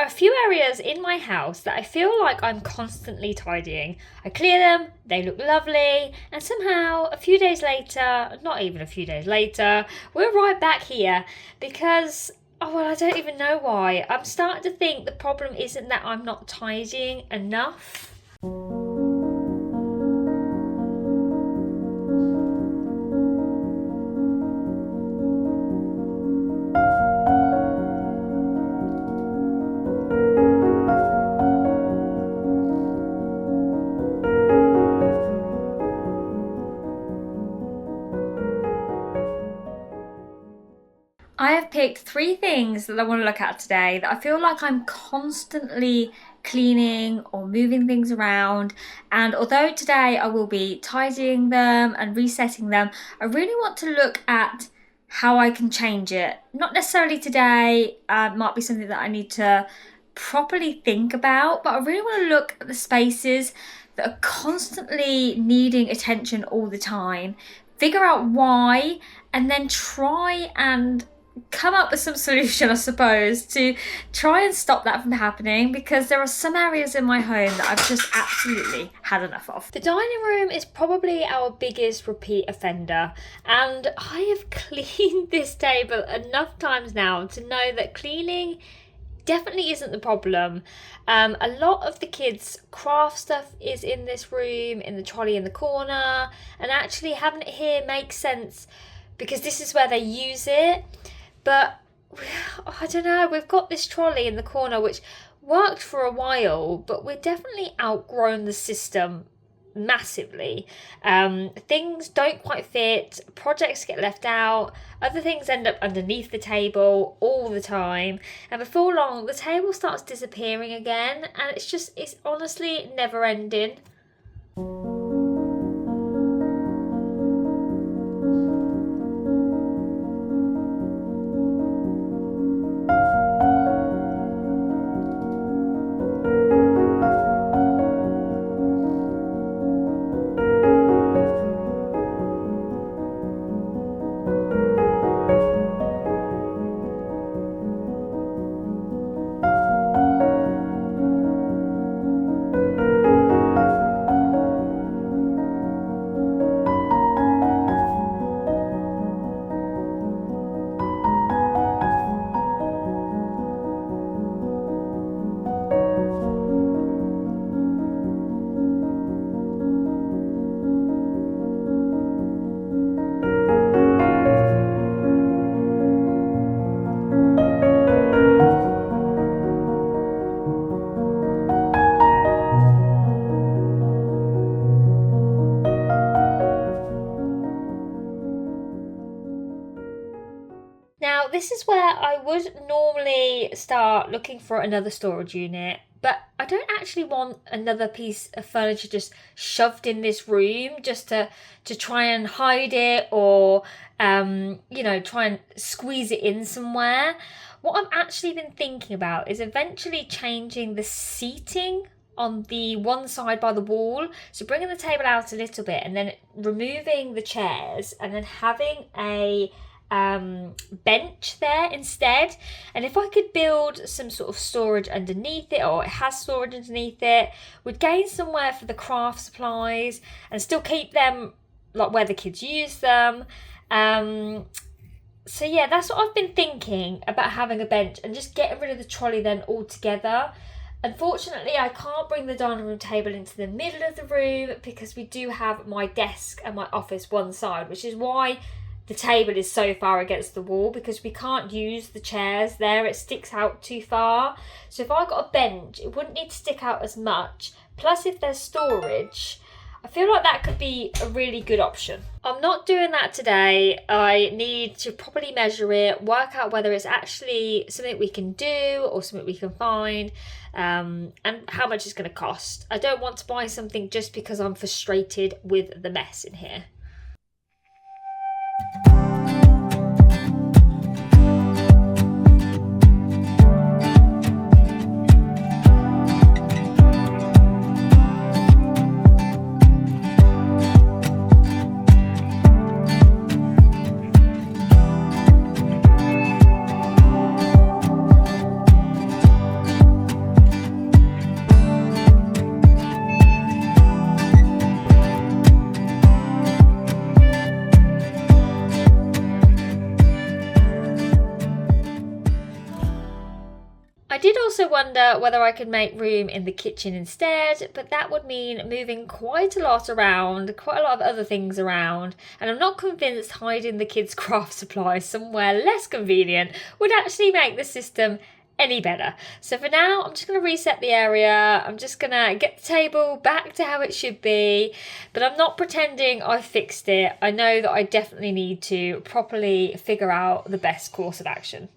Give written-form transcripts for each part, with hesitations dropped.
are a few areas in my house that I feel like I'm constantly tidying. I clear them, they look lovely, and somehow a few days later, not even a few days later, we're right back here because, oh well, I don't even know why. I'm starting to think the problem isn't that I'm not tidying enough. I have picked 3 things that I want to look at today that I feel like I'm constantly cleaning or moving things around. And although today I will be tidying them and resetting them, I really want to look at how I can change it. Not necessarily today, might be something that I need to properly think about, but I really want to look at the spaces that are constantly needing attention all the time, figure out why, and then try and come up with some solution, I suppose, to try and stop that from happening, because there are some areas in my home that I've just absolutely had enough of. The dining room is probably our biggest repeat offender, and I have cleaned this table enough times now to know that cleaning definitely isn't the problem. A lot of the kids' craft stuff is in this room, in the trolley in the corner, and actually having it here makes sense because this is where they use it. But I don't know, we've got this trolley in the corner which worked for a while, but we're definitely outgrown the system massively. Things don't quite fit, projects get left out, other things end up underneath the table all the time, and before long the table starts disappearing again, and it's honestly never ending. Now, this is where I would normally start looking for another storage unit, but I don't actually want another piece of furniture just shoved in this room just to try and hide it or, try and squeeze it in somewhere. What I've actually been thinking about is eventually changing the seating on the one side by the wall. So bringing the table out a little bit and then removing the chairs and then having a bench there instead. And if I could build some sort of storage underneath it, or it has storage underneath it, would gain somewhere for the craft supplies and still keep them like where the kids use them. So yeah, that's what I've been thinking about, having a bench and just getting rid of the trolley then altogether. Unfortunately, I can't bring the dining room table into the middle of the room because we do have my desk and my office one side, which is why the table is so far against the wall, because we can't use the chairs there. It sticks out too far. So if I got a bench, it wouldn't need to stick out as much. Plus, if there's storage, I feel like that could be a really good option. I'm not doing that today. I need to properly measure it, work out whether it's actually something we can do or something we can find, and how much it's going to cost. I don't want to buy something just because I'm frustrated with the mess in here. I did also wonder whether I could make room in the kitchen instead, but that would mean moving quite a lot around, quite a lot of other things around, and I'm not convinced hiding the kids' craft supplies somewhere less convenient would actually make the system any better. So for now, I'm just going to reset the area. I'm just going to get the table back to how it should be, but I'm not pretending I've fixed it. I know that I definitely need to properly figure out the best course of action.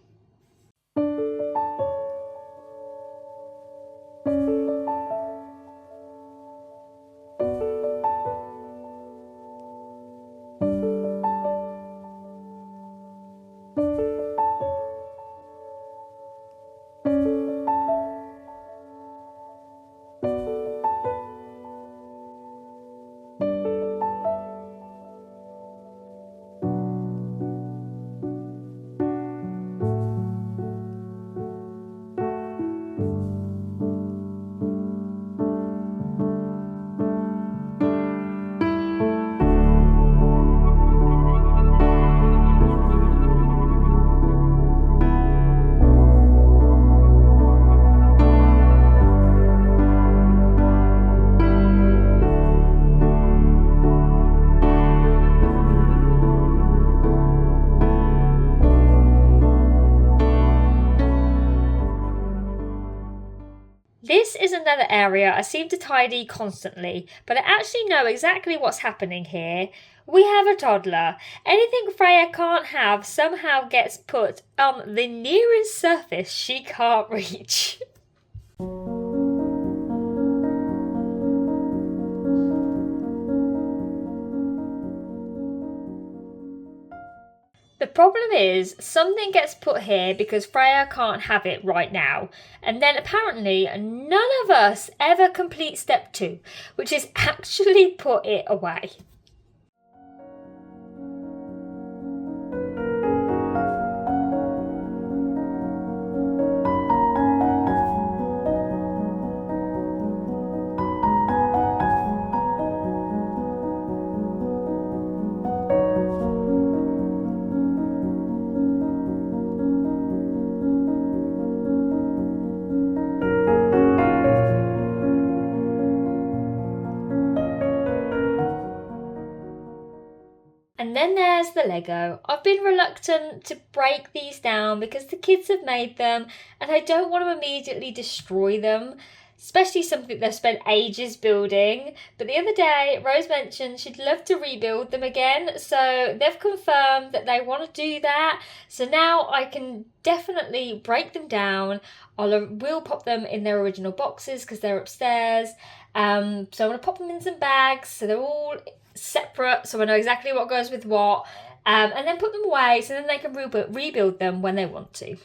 This is another area I seem to tidy constantly, but I actually know exactly what's happening here. We have a toddler. Anything Freya can't have somehow gets put on the nearest surface she can't reach. The problem is, something gets put here because Freya can't have it right now, and then apparently none of us ever complete step 2, which is actually put it away. And then there's the Lego. I've been reluctant to break these down because the kids have made them and I don't want to immediately destroy them, especially something they've spent ages building. But the other day, Rose mentioned she'd love to rebuild them again, so they've confirmed that they want to do that. So now I can definitely break them down. We'll pop them in their original boxes because they're upstairs. So I'm going to pop them in some bags so they're all separate, so I know exactly what goes with what, and then put them away so then they can rebuild them when they want to.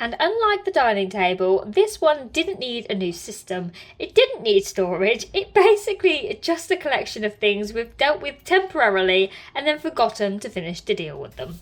And unlike the dining table, this one didn't need a new system. It didn't need storage. It basically just a collection of things we've dealt with temporarily and then forgotten to finish to deal with them.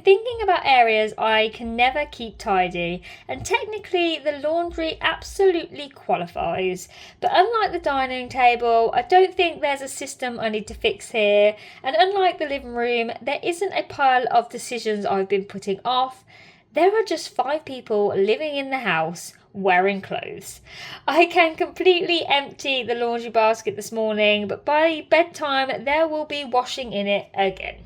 thinking about areas I can never keep tidy, and technically the laundry absolutely qualifies. But unlike the dining table, I don't think there's a system I need to fix here, and unlike the living room, there isn't a pile of decisions I've been putting off. There are just 5 people living in the house wearing clothes. I can completely empty the laundry basket this morning, but by bedtime there will be washing in it again.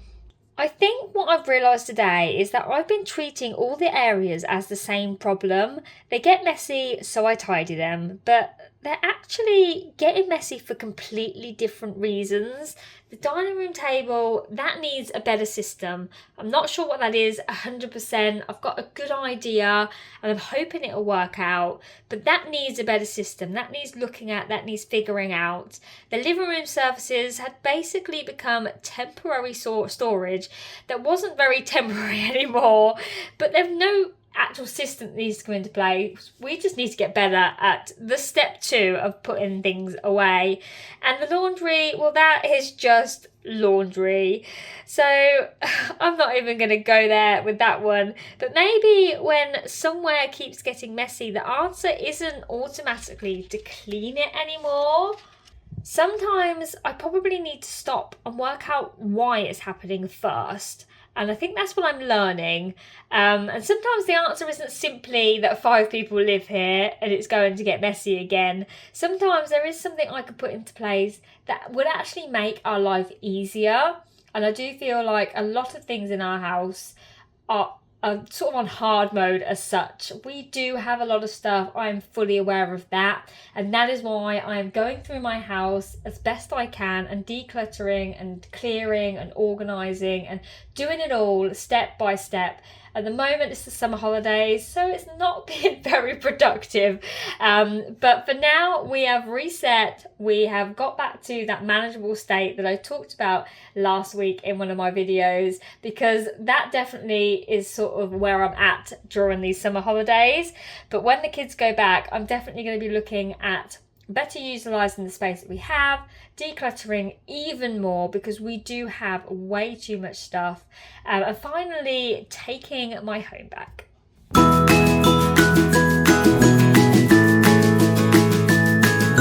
I think what I've realised today is that I've been treating all the areas as the same problem. They get messy, so I tidy them, but they're actually getting messy for completely different reasons. The dining room table, that needs a better system. I'm not sure what that is 100%. I've got a good idea and I'm hoping it'll work out, but that needs a better system. That needs looking at, that needs figuring out. The living room surfaces had basically become temporary storage that wasn't very temporary anymore, but they've no actual system that needs to come into play. We just need to get better at the step 2 of putting things away. And the laundry, well, that is just laundry. So I'm not even going to go there with that one. But maybe when somewhere keeps getting messy, the answer isn't automatically to clean it anymore. Sometimes I probably need to stop and work out why it's happening first. And I think that's what I'm learning. And sometimes the answer isn't simply that 5 people live here and it's going to get messy again. Sometimes there is something I could put into place that would actually make our life easier. And I do feel like a lot of things in our house are sort of on hard mode as such. We do have a lot of stuff. I'm fully aware of that. And that is why I'm going through my house as best I can and decluttering and clearing and organising and doing it all step by step. At the moment, it's the summer holidays, so it's not been very productive. But for now, we have reset. We have got back to that manageable state that I talked about last week in one of my videos, because that definitely is sort of where I'm at during these summer holidays. But when the kids go back, I'm definitely going to be looking at better utilising the space that we have, decluttering even more because we do have way too much stuff, and finally taking my home back.